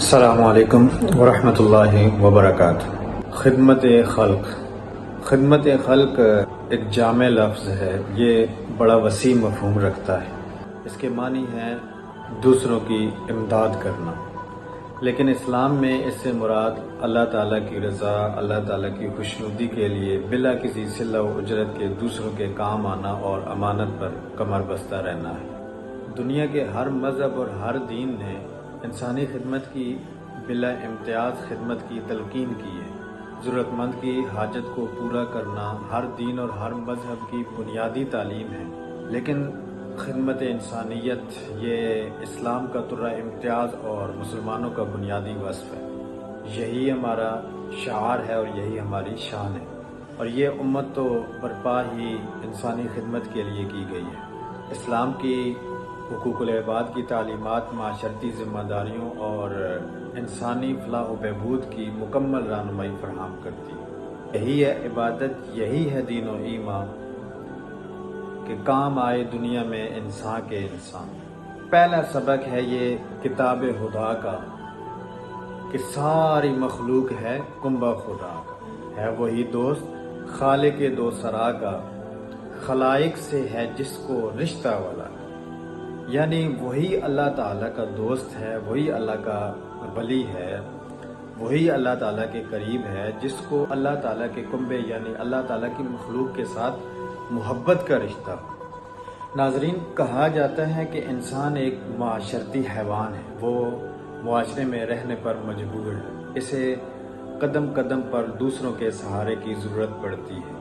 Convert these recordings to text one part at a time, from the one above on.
السلام علیکم ورحمۃ اللہ وبرکاتہ۔ خدمت خلق ایک جامع لفظ ہے، یہ بڑا وسیع مفہوم رکھتا ہے۔ اس کے معنی ہے دوسروں کی امداد کرنا، لیکن اسلام میں اس سے مراد اللہ تعالیٰ کی رضا، اللہ تعالیٰ کی خوشنودی کے لیے بلا کسی صلہ و اجرت کے دوسروں کے کام آنا اور امانت پر کمر بستہ رہنا ہے۔ دنیا کے ہر مذہب اور ہر دین نے انسانی خدمت کی بلا امتیاز خدمت کی تلقین کی ہے۔ ضرورت مند کی حاجت کو پورا کرنا ہر دین اور ہر مذہب کی بنیادی تعلیم ہے، لیکن خدمت انسانیت یہ اسلام کا طرہ امتیاز اور مسلمانوں کا بنیادی وصف ہے۔ یہی ہمارا شعار ہے اور یہی ہماری شان ہے، اور یہ امت تو برپا ہی انسانی خدمت کے لیے کی گئی ہے۔ اسلام کی حقوق العباد کی تعلیمات معاشرتی ذمہ داریوں اور انسانی فلاح و بہبود کی مکمل رہنمائی فراہم کرتی ہے۔ یہی ہے عبادت، یہی ہے دین و ایمان، کہ کام آئے دنیا میں انسان کے انسان۔ پہلا سبق ہے یہ کتاب خدا کا کہ ساری مخلوق ہے کنبہ خدا کا، ہے وہی دوست خالق دو سرا کا، خلائق سے ہے جس کو رشتہ والا، یعنی وہی اللہ تعالیٰ کا دوست ہے، وہی اللہ کا ولی ہے، وہی اللہ تعالیٰ کے قریب ہے جس کو اللہ تعالیٰ کے کنبے یعنی اللہ تعالیٰ کی مخلوق کے ساتھ محبت کا رشتہ۔ ناظرین، کہا جاتا ہے کہ انسان ایک معاشرتی حیوان ہے، وہ معاشرے میں رہنے پر مجبور ہے، اسے قدم قدم پر دوسروں کے سہارے کی ضرورت پڑتی ہے۔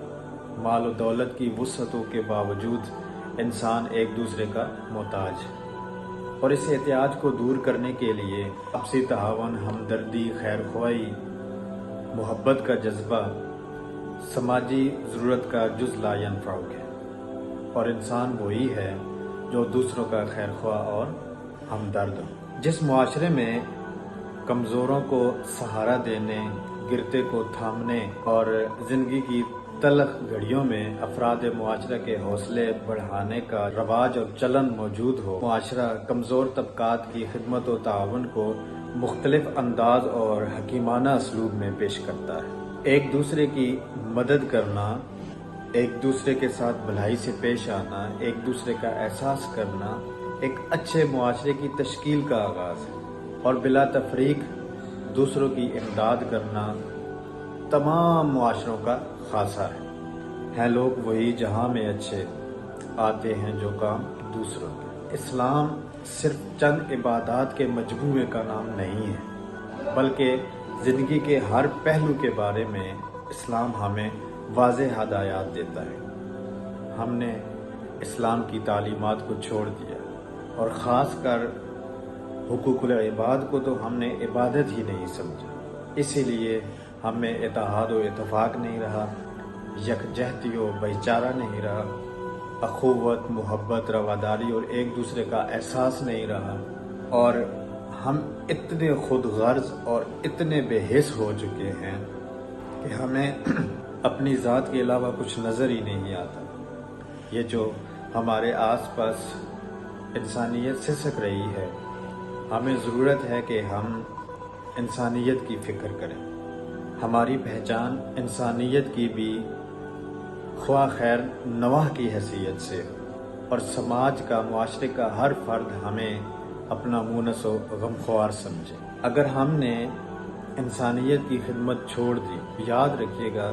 مال و دولت کی وسعتوں کے باوجود انسان ایک دوسرے کا محتاج ہے، اور اس احتیاج کو دور کرنے کے لیے آپسی تعاون، ہمدردی، خیر خواہی، محبت کا جذبہ سماجی ضرورت کا جز لا ینفعک ہے، اور انسان وہی ہے جو دوسروں کا خیر خواہ اور ہمدرد ہو۔ جس معاشرے میں کمزوروں کو سہارا دینے، گرتے کو تھامنے اور زندگی کی تلخ گھڑیوں میں افراد معاشرہ کے حوصلے بڑھانے کا رواج اور چلن موجود ہو، معاشرہ کمزور طبقات کی خدمت و تعاون کو مختلف انداز اور حکیمانہ اسلوب میں پیش کرتا ہے۔ ایک دوسرے کی مدد کرنا، ایک دوسرے کے ساتھ بھلائی سے پیش آنا، ایک دوسرے کا احساس کرنا ایک اچھے معاشرے کی تشکیل کا آغاز ہے، اور بلا تفریق دوسروں کی امداد کرنا تمام معاشروں کا خاصہ ہے لوگ وہی جہاں میں اچھے آتے ہیں جو کام دوسروں کے۔ اسلام صرف چند عبادات کے مجموعے کا نام نہیں ہے، بلکہ زندگی کے ہر پہلو کے بارے میں اسلام ہمیں واضح ہدایات دیتا ہے۔ ہم نے اسلام کی تعلیمات کو چھوڑ دیا، اور خاص کر حقوق العباد کو تو ہم نے عبادت ہی نہیں سمجھا۔ اسی لیے ہم میں اتحاد و اتفاق نہیں رہا، یکجہتی و بھائی چارہ نہیں رہا، اخوت، محبت، رواداری اور ایک دوسرے کا احساس نہیں رہا، اور ہم اتنے خود غرض اور اتنے بے حس ہو چکے ہیں کہ ہمیں اپنی ذات کے علاوہ کچھ نظر ہی نہیں آتا۔ یہ جو ہمارے آس پاس انسانیت سسک رہی ہے، ہمیں ضرورت ہے کہ ہم انسانیت کی فکر کریں۔ ہماری پہچان انسانیت کی بھی خواہ خیر نواح کی حیثیت سے، اور سماج کا، معاشرے کا ہر فرد ہمیں اپنا مونس و غمخوار سمجھے۔ اگر ہم نے انسانیت کی خدمت چھوڑ دی، یاد رکھیے گا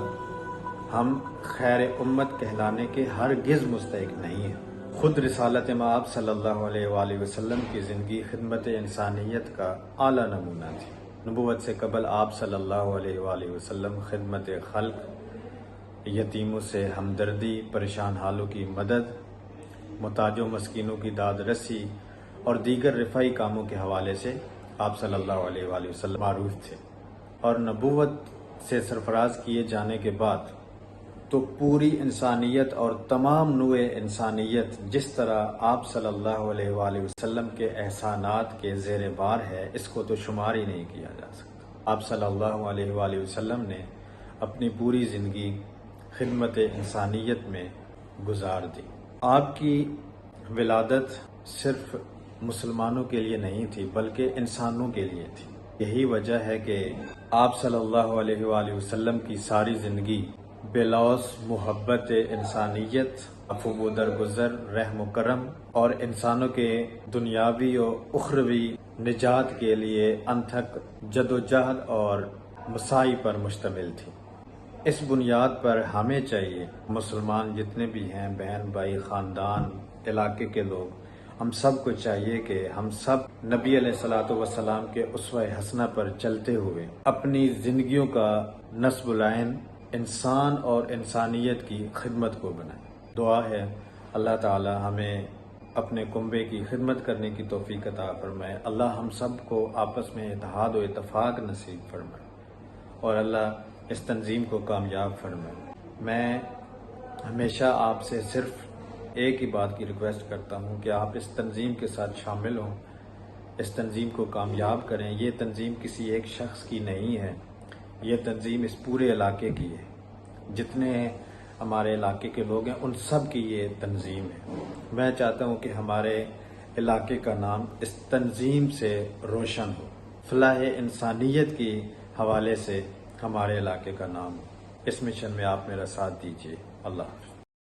ہم خیر امت کہلانے کے ہرگز مستحق نہیں ہیں۔ خود رسالت مآب صلی اللہ علیہ وآلہ وسلم کی زندگی خدمت انسانیت کا اعلیٰ نمونہ تھی۔ نبوت سے قبل آپ صلی اللہ علیہ وآلہ وسلم خدمت خلق، یتیموں سے ہمدردی، پریشان حالوں کی مدد، محتاجوں مسکینوں کی داد رسی اور دیگر رفاہی کاموں کے حوالے سے آپ صلی اللہ علیہ وآلہ وسلم معروف تھے، اور نبوت سے سرفراز کیے جانے کے بعد تو پوری انسانیت اور تمام نوع انسانیت جس طرح آپ صلی اللہ علیہ وآلہ وسلم کے احسانات کے زیر بار ہے، اس کو تو شمار ہی نہیں کیا جا سکتا۔ آپ صلی اللہ علیہ وآلہ وسلم نے اپنی پوری زندگی خدمت انسانیت میں گزار دی۔ آپ کی ولادت صرف مسلمانوں کے لیے نہیں تھی بلکہ انسانوں کے لیے تھی۔ یہی وجہ ہے کہ آپ صلی اللہ علیہ وآلہ وسلم کی ساری زندگی بلوث محبت انسانیت، عفو و درگزر، رحم و کرم اور انسانوں کے دنیاوی و اخروی نجات کے لیے انتھک جد و جہد اور مساعی پر مشتمل تھی۔ اس بنیاد پر ہمیں چاہیے، مسلمان جتنے بھی ہیں، بہن بھائی، خاندان، علاقے کے لوگ، ہم سب کو چاہیے کہ ہم سب نبی علیہ الصلوۃ والسلام کے اسوہ حسنہ پر چلتے ہوئے اپنی زندگیوں کا نصب العین انسان اور انسانیت کی خدمت کو بنائیں۔ دعا ہے اللہ تعالی ہمیں اپنے کنبے کی خدمت کرنے کی توفیق عطا فرمائے، اللہ ہم سب کو آپس میں اتحاد و اتفاق نصیب فرمائے، اور اللہ اس تنظیم کو کامیاب فرمائے۔ میں ہمیشہ آپ سے صرف ایک ہی بات کی ریکویسٹ کرتا ہوں کہ آپ اس تنظیم کے ساتھ شامل ہوں، اس تنظیم کو کامیاب کریں۔ یہ تنظیم کسی ایک شخص کی نہیں ہے، یہ تنظیم اس پورے علاقے کی ہے۔ جتنے ہمارے علاقے کے لوگ ہیں ان سب کی یہ تنظیم ہے۔ میں چاہتا ہوں کہ ہمارے علاقے کا نام اس تنظیم سے روشن ہو، فلاح انسانیت کی حوالے سے ہمارے علاقے کا نام ہو۔ اس مشن میں آپ میرا ساتھ دیجیے۔ اللہ حافظ۔